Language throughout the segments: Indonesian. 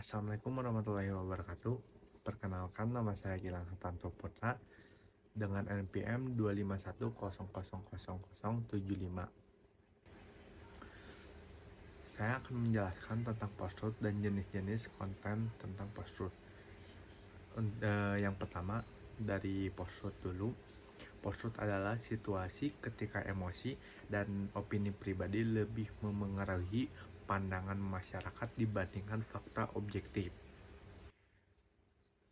Assalamualaikum warahmatullahi wabarakatuh. Perkenalkan, nama saya Gilang Hartanto Putra dengan NPM 251000075. Saya akan menjelaskan tentang post-truth dan jenis-jenis konten tentang post-truth. Yang pertama, dari post-truth dulu. Post-truth adalah situasi ketika emosi dan opini pribadi lebih memengaruhi pandangan masyarakat dibandingkan fakta objektif.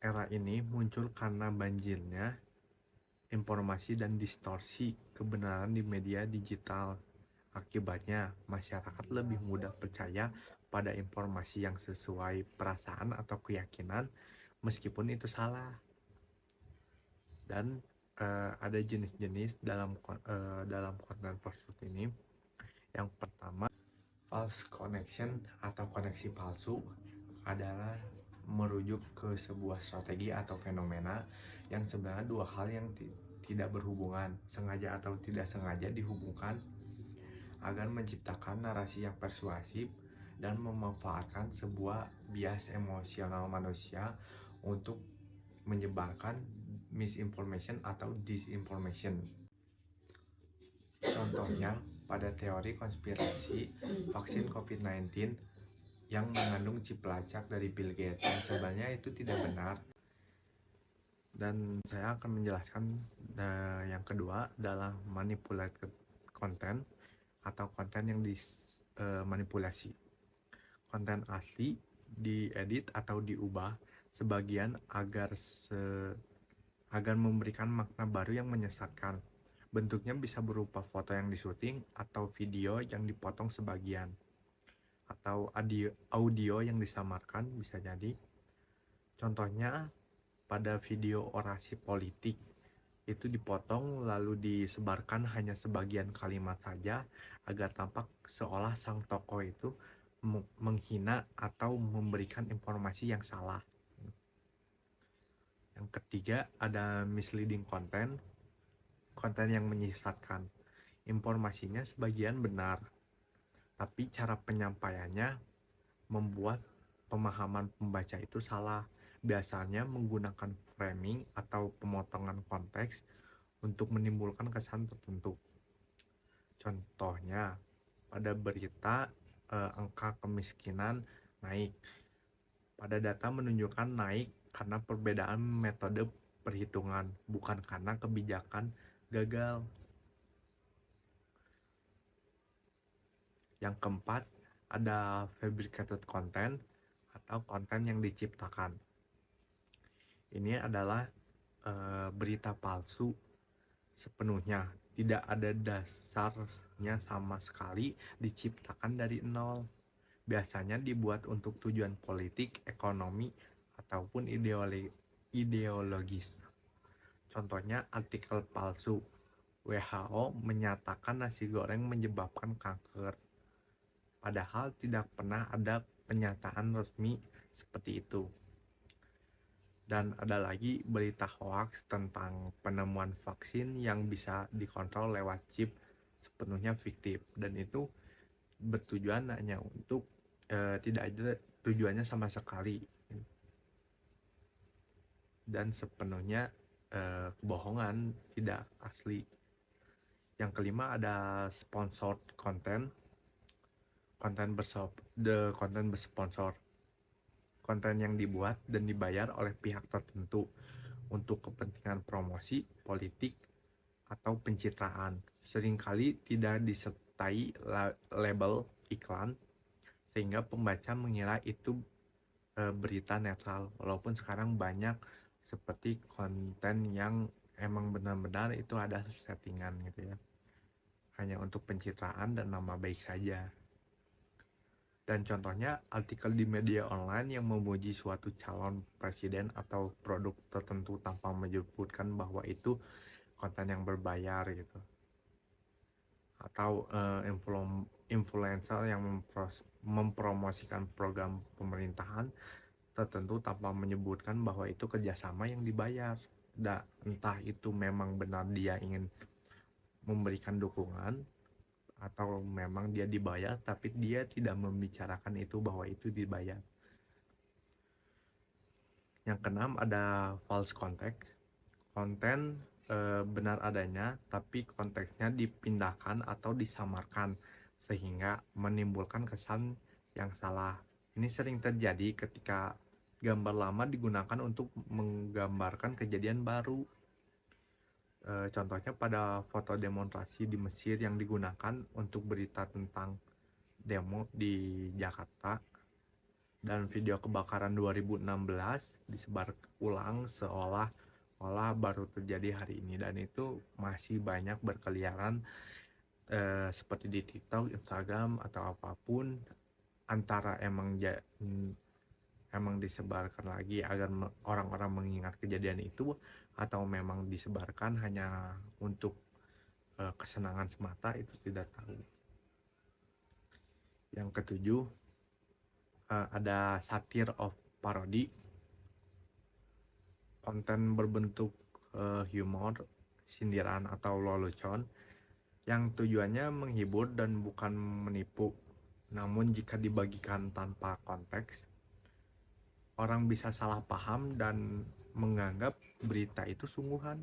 Era ini muncul karena banjirnya informasi dan distorsi kebenaran di media digital. Akibatnya, masyarakat lebih mudah percaya pada informasi yang sesuai perasaan atau keyakinan meskipun itu salah. Dan ada jenis-jenis dalam konten post-truth ini. Yang pertama, false connection atau koneksi palsu adalah merujuk ke sebuah strategi atau fenomena yang sebenarnya dua hal yang tidak berhubungan, sengaja atau tidak sengaja dihubungkan agar menciptakan narasi yang persuasif dan memanfaatkan sebuah bias emosional manusia untuk menyebarkan misinformation atau disinformation. Contohnya, pada teori konspirasi vaksin COVID-19 yang mengandung chip lacak dari Bill Gates, yang sebenarnya itu tidak benar. Dan saya akan menjelaskan yang kedua adalah manipulated content atau konten yang dimanipulasi. Konten asli diedit atau diubah sebagian agar memberikan makna baru yang menyesatkan. Bentuknya bisa berupa foto yang disyuting atau video yang dipotong sebagian, atau audio yang disamarkan bisa jadi. Contohnya pada video orasi politik itu dipotong lalu disebarkan hanya sebagian kalimat saja agar tampak seolah sang tokoh itu menghina atau memberikan informasi yang salah. Yang ketiga ada misleading content, konten yang menyesatkan. Informasinya sebagian benar, tapi cara penyampaiannya membuat pemahaman pembaca itu salah. Biasanya menggunakan framing atau pemotongan konteks untuk menimbulkan kesan tertentu. Contohnya, pada berita angka kemiskinan naik. Pada data menunjukkan naik karena perbedaan metode perhitungan, bukan karena kebijakan gagal. Yang keempat, ada fabricated content atau konten yang diciptakan. Ini adalah berita palsu sepenuhnya, tidak ada dasarnya sama sekali, diciptakan dari nol. Biasanya dibuat untuk tujuan politik, ekonomi, ataupun ideologis. Contohnya artikel palsu. WHO menyatakan nasi goreng menyebabkan kanker. Padahal tidak pernah ada pernyataan resmi seperti itu. Dan ada lagi berita hoax tentang penemuan vaksin yang bisa dikontrol lewat chip, sepenuhnya fiktif, dan itu bertujuan hanya untuk tidak ada tujuannya sama sekali dan sepenuhnya kebohongan, tidak asli. Yang kelima ada sponsored content, konten bersponsor, konten yang dibuat dan dibayar oleh pihak tertentu untuk kepentingan promosi, politik, atau pencitraan. Seringkali tidak disertai label iklan, sehingga pembaca mengira itu berita netral. Walaupun sekarang banyak seperti konten yang emang benar-benar itu ada settingan gitu ya, hanya untuk pencitraan dan nama baik saja. Dan contohnya artikel di media online yang memuji suatu calon presiden atau produk tertentu tanpa menyebutkan bahwa itu konten yang berbayar gitu. Atau influencer yang mempromosikan program pemerintahan tertentu tanpa menyebutkan bahwa itu kerjasama yang dibayar. Entah itu memang benar dia ingin memberikan dukungan atau memang dia dibayar, tapi dia tidak membicarakan itu bahwa itu dibayar. Yang keenam ada false context. Konten benar adanya tapi konteksnya dipindahkan atau disamarkan sehingga menimbulkan kesan yang salah. Ini sering terjadi ketika gambar lama digunakan untuk menggambarkan kejadian baru. Contohnya pada foto demonstrasi di Mesir yang digunakan untuk berita tentang demo di Jakarta, dan video kebakaran 2016 disebar ulang seolah-olah baru terjadi hari ini, dan itu masih banyak berkeliaran seperti di TikTok, Instagram atau apapun. Antara emang disebarkan lagi agar orang-orang mengingat kejadian itu, atau memang disebarkan hanya untuk kesenangan semata, itu tidak tahu. Yang ketujuh ada satire of parody. Konten berbentuk humor, sindiran atau lelucon yang tujuannya menghibur dan bukan menipu. Namun jika dibagikan tanpa konteks, orang bisa salah paham dan menganggap berita itu sungguhan.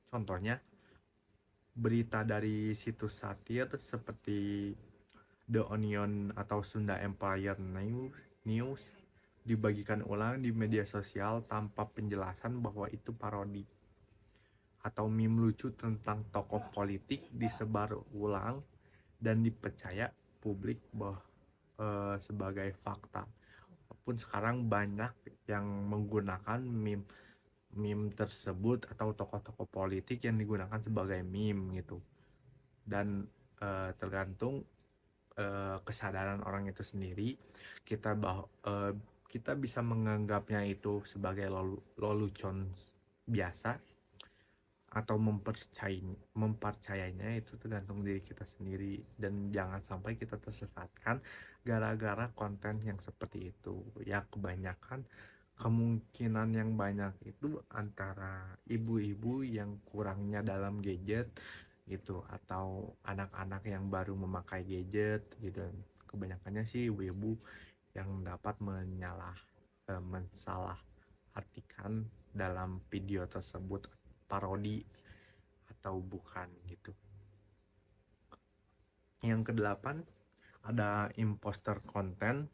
Contohnya, berita dari situs satir seperti The Onion atau Sunda Empire News dibagikan ulang di media sosial tanpa penjelasan bahwa itu parodi. Atau meme lucu tentang tokoh politik disebar ulang dan dipercaya publik sebagai fakta. Walaupun sekarang banyak yang menggunakan meme tersebut atau tokoh-tokoh politik yang digunakan sebagai meme gitu. Dan tergantung kesadaran orang itu sendiri. Kita bisa menganggapnya itu sebagai lelucon biasa atau mempercayainya, itu tergantung diri kita sendiri. Dan jangan sampai kita tersesatkan gara-gara konten yang seperti itu. Ya kebanyakan, kemungkinan yang banyak itu antara ibu-ibu yang kurangnya dalam gadget gitu, atau anak-anak yang baru memakai gadget gitu. Kebanyakannya sih ibu-ibu yang dapat mensalah artikan dalam video tersebut parodi atau bukan gitu. Yang kedelapan ada imposter content.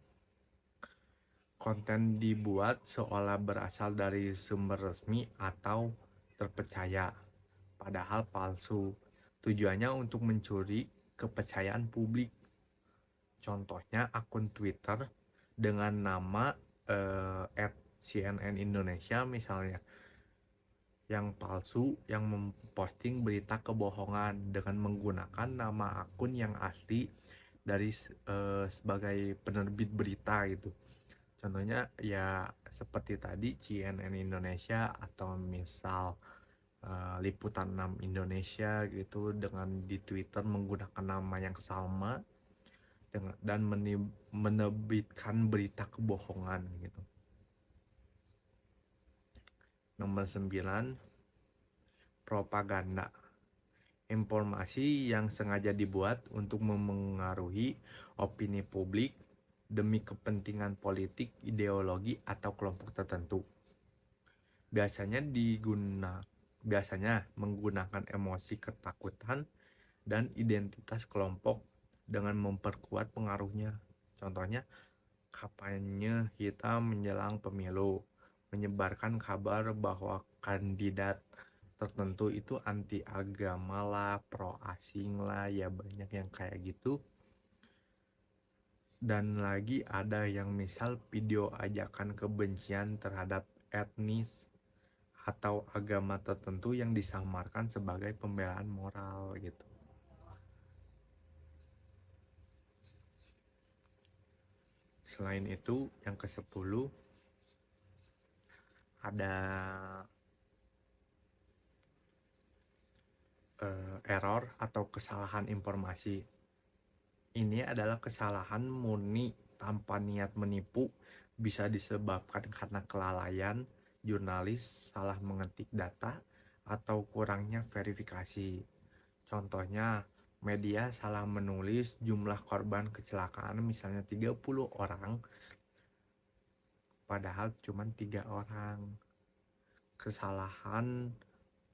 Konten dibuat seolah berasal dari sumber resmi atau terpercaya, padahal palsu. Tujuannya untuk mencuri kepercayaan publik. Contohnya akun Twitter dengan nama @CNN Indonesia misalnya, yang palsu, yang memposting berita kebohongan dengan menggunakan nama akun yang asli dari sebagai penerbit berita gitu. Contohnya ya seperti tadi CNN Indonesia, atau misal Liputan 6 Indonesia gitu, dengan di Twitter menggunakan nama yang sama dan menerbitkan berita kebohongan gitu. Nomor 9, propaganda. Informasi yang sengaja dibuat untuk memengaruhi opini publik demi kepentingan politik, ideologi, atau kelompok tertentu. Biasanya menggunakan emosi ketakutan dan identitas kelompok dengan memperkuat pengaruhnya. Contohnya, kampanye hitam menjelang pemilu, menyebarkan kabar bahwa kandidat tertentu itu anti agama lah, pro asing lah, ya banyak yang kayak gitu. Dan lagi ada yang misal video ajakan kebencian terhadap etnis atau agama tertentu yang disamarkan sebagai pembelaan moral gitu. Selain itu, yang ke-10 ada error atau kesalahan informasi. Ini adalah kesalahan murni tanpa niat menipu, bisa disebabkan karena kelalaian jurnalis, salah mengetik data, atau kurangnya verifikasi. Contohnya, media salah menulis jumlah korban kecelakaan misalnya 30 orang, padahal cuma 3 orang. kesalahan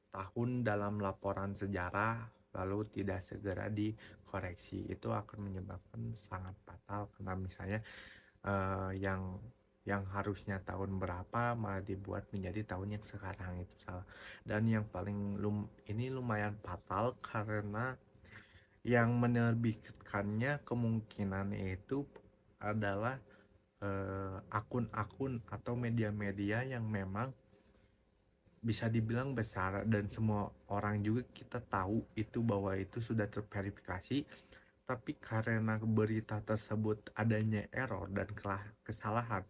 tahun dalam laporan sejarah lalu tidak segera dikoreksi, itu akan menyebabkan sangat fatal karena misalnya yang harusnya tahun berapa malah dibuat menjadi tahun yang sekarang, itu salah. Dan yang paling ini lumayan fatal karena yang menerbitkannya kemungkinan itu adalah akun-akun atau media-media yang memang bisa dibilang besar dan semua orang juga kita tahu itu bahwa itu sudah terverifikasi, tapi karena berita tersebut adanya error dan kesalahan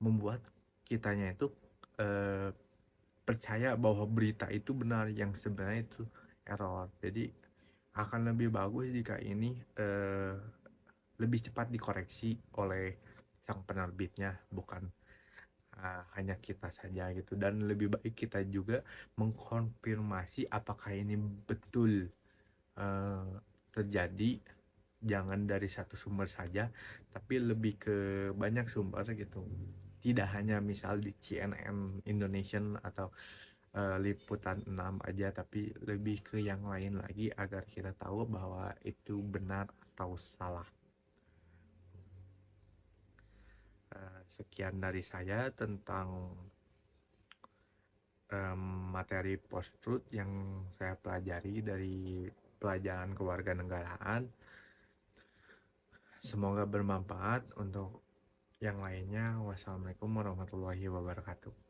membuat kitanya itu eh, percaya bahwa berita itu benar yang sebenarnya itu error. Jadi akan lebih bagus jika ini lebih cepat dikoreksi oleh sang penerbitnya, bukan hanya kita saja gitu. Dan lebih baik kita juga mengkonfirmasi apakah ini betul uh, terjadi, jangan dari satu sumber saja tapi lebih ke banyak sumber gitu, tidak hanya misal di CNN Indonesian atau Liputan 6 aja, tapi lebih ke yang lain lagi agar kita tahu bahwa itu benar atau salah. Sekian dari saya tentang materi post-truth yang saya pelajari dari pelajaran kewarganegaraan. Semoga bermanfaat untuk yang lainnya. Wassalamualaikum warahmatullahi wabarakatuh.